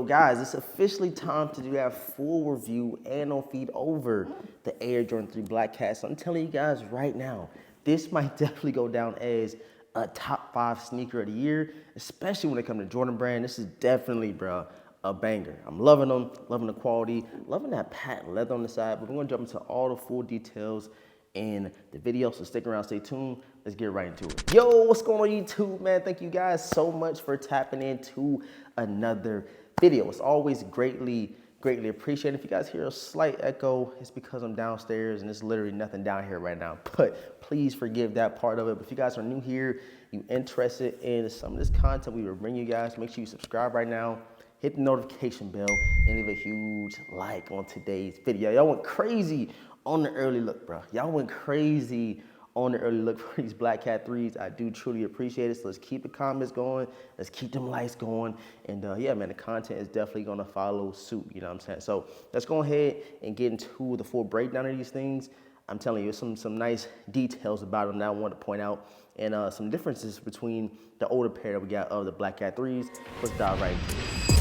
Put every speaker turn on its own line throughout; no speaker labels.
So guys, it's officially time to do that full review and on feed over the Air Jordan 3 Black Cat. So I'm telling you guys right now, this might definitely go down as a top 5 sneaker of the year, especially when it comes to Jordan Brand. This is definitely, bro, a banger. I'm loving them, loving the quality, loving that patent leather on the side. But we're gonna jump into all the full details in the video, so stick around, stay tuned. Let's get right into it. Yo, what's going on YouTube, man? Thank you guys so much for tapping into another video. It's always greatly appreciated. If you guys hear a slight echo, it's because I'm downstairs and there's literally nothing down here right now, but please forgive that part of it. But if you guys are new here, you interested in some of this content we will bring you guys, make sure you subscribe right now, hit the notification bell, and leave a huge like on today's video. Y'all went crazy on the early look, bro. Y'all went crazy on the early look for these Black Cat 3s. I do truly appreciate it. So let's keep the comments going. Let's keep them likes going. And yeah, man, the content is definitely going to follow suit. You know what I'm saying? So let's go ahead and get into the full breakdown of these things. I'm telling you, some nice details about them that I want to point out, and some differences between the older pair that we got of the Black Cat 3s. Let's dive right into it.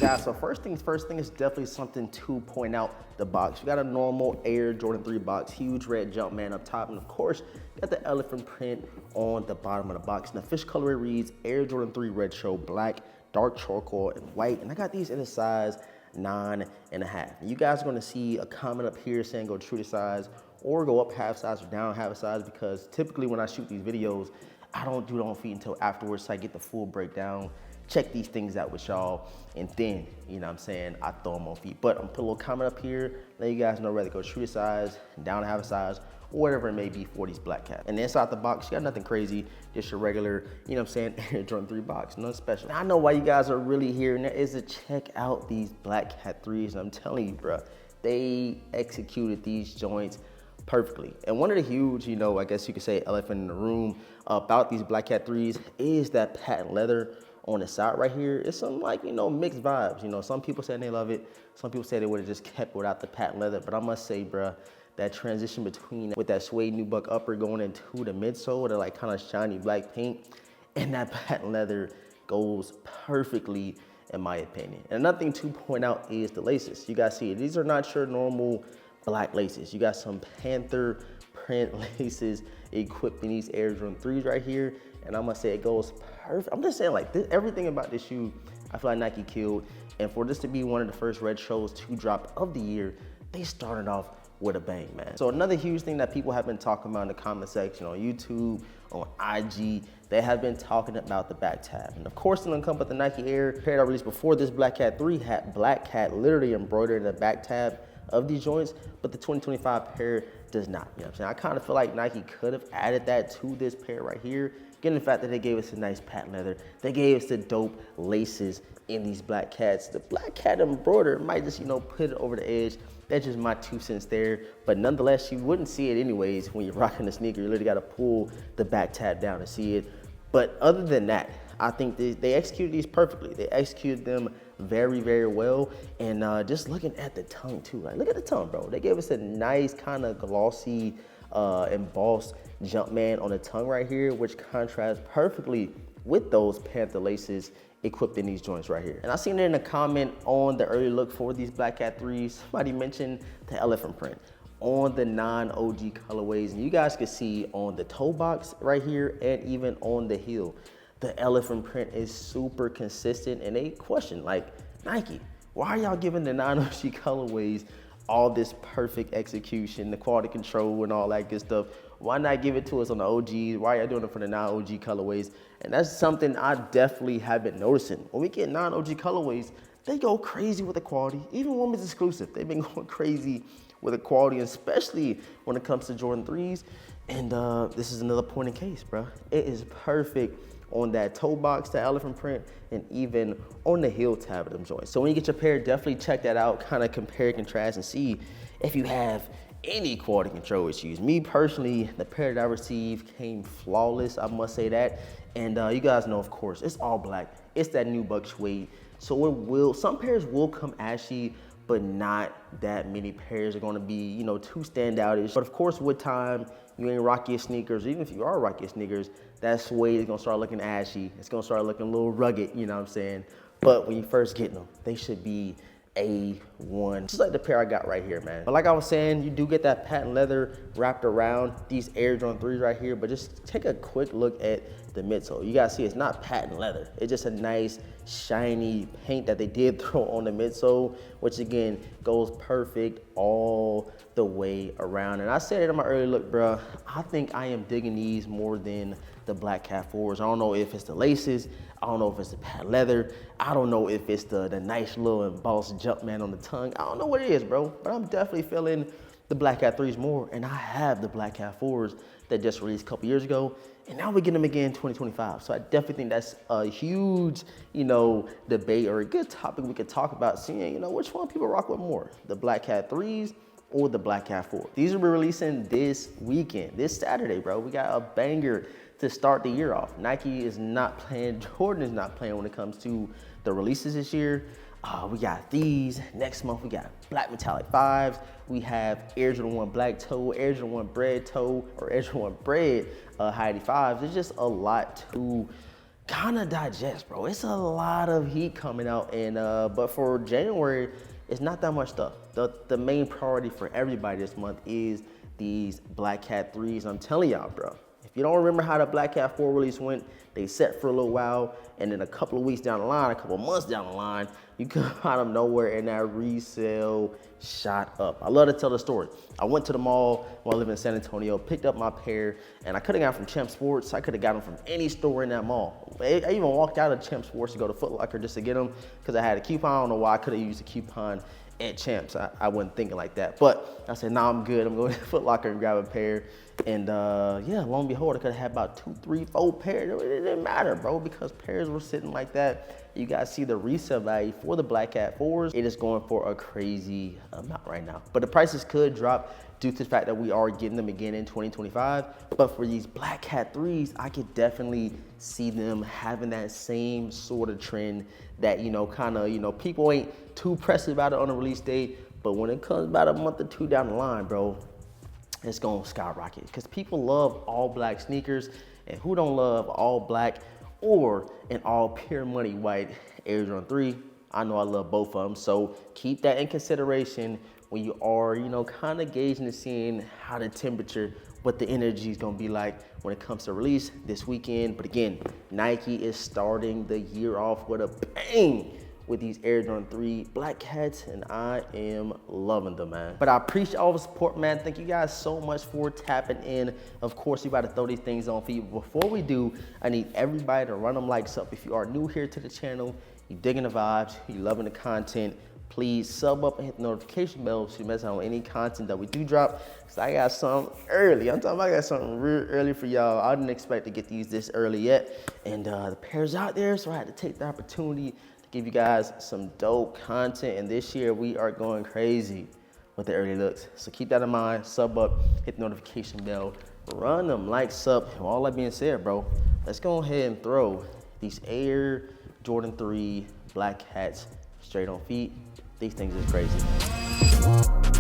Guys, so first thing is definitely something to point out the box. We got a normal Air Jordan 3 box, huge red Jumpman up top, and of course, you got the elephant print on the bottom of the box. And the fish colorway reads Air Jordan 3 Retro Black, dark charcoal, and white. And I got these in a size 9.5. You guys are gonna see a comment up here saying go true to size or go up half size or down half a size, because typically when I shoot these videos, I don't do it on feet until afterwards, so I get the full breakdown, check these things out with y'all, and then, you know what I'm saying, I throw them on feet. But I'm gonna put a little comment up here, let you guys know whether to go true to size, down half a size, or whatever it may be for these Black Cats. And inside the box, you got nothing crazy, just your regular, you know what I'm saying, Air Jordan 3 box, nothing special. Now, I know why you guys are really here, and that is to check out these Black Cat 3s, and I'm telling you, bro, they executed these joints perfectly. And one of the huge, you know, I guess you could say elephant in the room about these Black Cat 3s is that patent leather on the side right here. It's some, like, you know, mixed vibes. You know, some people say they love it. Some people say they would have just kept without the patent leather. But I must say, bruh, that transition between with that suede nubuck upper going into the midsole, the like kind of shiny black paint, and that patent leather goes perfectly, in my opinion. And another thing to point out is the laces. You guys see it. These are not your normal black laces. You got some panther print laces equipped in these Air Jordan 3s right here, and I must say it goes perfect. I'm just saying, like, everything about this shoe, I feel like Nike killed, and for this to be one of the first retros to drop of the year, they started off with a bang, man. So another huge thing that people have been talking about in the comment section on YouTube, on IG, they have been talking about the back tab. And of course, it's gonna come with the Nike Air pair that released before this Black Cat 3 had Black Cat literally embroidered in the back tab of these joints, but the 2025 pair does not. You know what I'm saying? I kind of feel like Nike could have added that to this pair right here, given the fact that they gave us a nice patent leather. They gave us the dope laces in these Black Cats. The Black Cat embroider might just, you know, put it over the edge. That's just my 2 cents there. But nonetheless, you wouldn't see it anyways when you're rocking the sneaker. You literally got to pull the back tab down to see it. But other than that, I think they executed these perfectly. They executed them very well. And just looking at the tongue too, like, look at the tongue, bro. They gave us a nice kind of glossy embossed Jumpman on the tongue right here, which contrasts perfectly with those panther laces equipped in these joints right here. And I seen it in a comment on the early look for these Black Cat 3s. Somebody mentioned the elephant print on the non-OG colorways, and you guys can see on the toe box right here and even on the heel, the elephant print is super consistent. And they question, like, Nike, why are y'all giving the non-OG colorways all this perfect execution, the quality control and all that good stuff? Why not give it to us on the OGs? Why are y'all doing it for the non-OG colorways? And that's something I definitely have been noticing. When we get non-OG colorways, they go crazy with the quality. Even women's exclusive, they've been going crazy with the quality, especially when it comes to Jordan 3s. And this is another point in case, bro. It is perfect on that toe box, the elephant print, and even on the heel tab of them joints. So when you get your pair, definitely check that out, kind of compare, contrast, and see if you have any quality control issues. Me personally, the pair that I received came flawless, I must say that. And you guys know, of course, it's all black. It's that nubuck suede. So it will, some pairs will come ashy, but not that many pairs are gonna be, you know, too standoutish. But of course, with time, you ain't rock your sneakers, even if you are rock your sneakers, that suede is gonna start looking ashy. It's gonna start looking a little rugged, you know what I'm saying? But when you first get them, they should be A1, just like the pair I got right here, man. But like I was saying, you do get that patent leather wrapped around these Air Jordan 3s right here, but just take a quick look at the midsole. You guys see it's not patent leather. It's just a nice shiny paint that they did throw on the midsole, which again goes perfect all the way around. And I said it in my early look, bro, I think I am digging these more than the Black Cat 4s. I don't know if it's the laces, I don't know if it's the patent leather, I don't know if it's the nice little embossed Jumpman on the tongue. I don't know what it is, bro, but I'm definitely feeling the Black Cat 3s more, and I have the Black Cat 4s that just released a couple years ago, and now we're getting them again in 2025. So I definitely think that's a huge, you know, debate or a good topic we could talk about, seeing, you know, which one people rock with more, the Black Cat 3s or the Black Cat 4. These will be releasing this weekend, this Saturday, bro. We got a banger to start the year off. Nike is not playing, Jordan is not playing when it comes to the releases this year. We got these. Next month, we got black metallic 5s. We have Air Jordan 1 black toe, Air Jordan 1 bread toe, or Air Jordan 1 bread high 85s. There's just a lot to kind of digest, bro. It's a lot of heat coming out, and but for January, it's not that much stuff. The main priority for everybody this month is these Black Cat 3s. I'm telling y'all, bro. If you don't remember how the Black Cat 4 release went, they set for a little while, and then a couple of weeks down the line, a couple of months down the line, you come out of nowhere and that resale shot up. I love to tell the story. I went to the mall while I lived in San Antonio, picked up my pair, and I could have got them from Champ Sports. I could have got them from any store in that mall. I even walked out of Champ Sports to go to Foot Locker just to get them because I had a coupon. I don't know why I could have used a coupon at Champs. I wasn't thinking like that. But I said, nah, I'm good. I'm going to Foot Locker and grab a pair. And yeah, lo and behold, I could have had about 2, 3, 4 pairs. It didn't matter, bro, because pairs were sitting like that. You guys see the resale value for the Black Cat 4s. It is going for a crazy amount right now. But the prices could drop due to the fact that we are getting them again in 2025. But for these Black Cat 3s, I could definitely see them having that same sort of trend that, you know, kind of, you know, people ain't too pressed about it on the release date. But when it comes about a month or two down the line, bro, it's gonna skyrocket because people love all black sneakers, and who don't love all black or an all pure money white Air Jordan 3? I know I love both of them, so keep that in consideration when you are, you know, kind of gauging and seeing how the temperature, what the energy is gonna be like when it comes to release this weekend. But again, Nike is starting the year off with a bang with these Air Jordan 3 Black Cats, and I am loving them, man. But I appreciate all the support, man. Thank you guys so much for tapping in. Of course, we about to throw these things on for you. Before we do, I need everybody to run them likes up. If you are new here to the channel, you digging the vibes, you loving the content, please sub up and hit the notification bell so you miss out on any content that we do drop. Cause I got something early. I'm talking about I got something real early for y'all. I didn't expect to get these this early yet. And the pair's out there, so I had to take the opportunity give you guys some dope content, and this year we are going crazy with the early looks. So keep that in mind, sub up, hit the notification bell, run them likes up. And all that being said, bro, let's go ahead and throw these Air Jordan 3 Black Cats straight on feet. These things is crazy.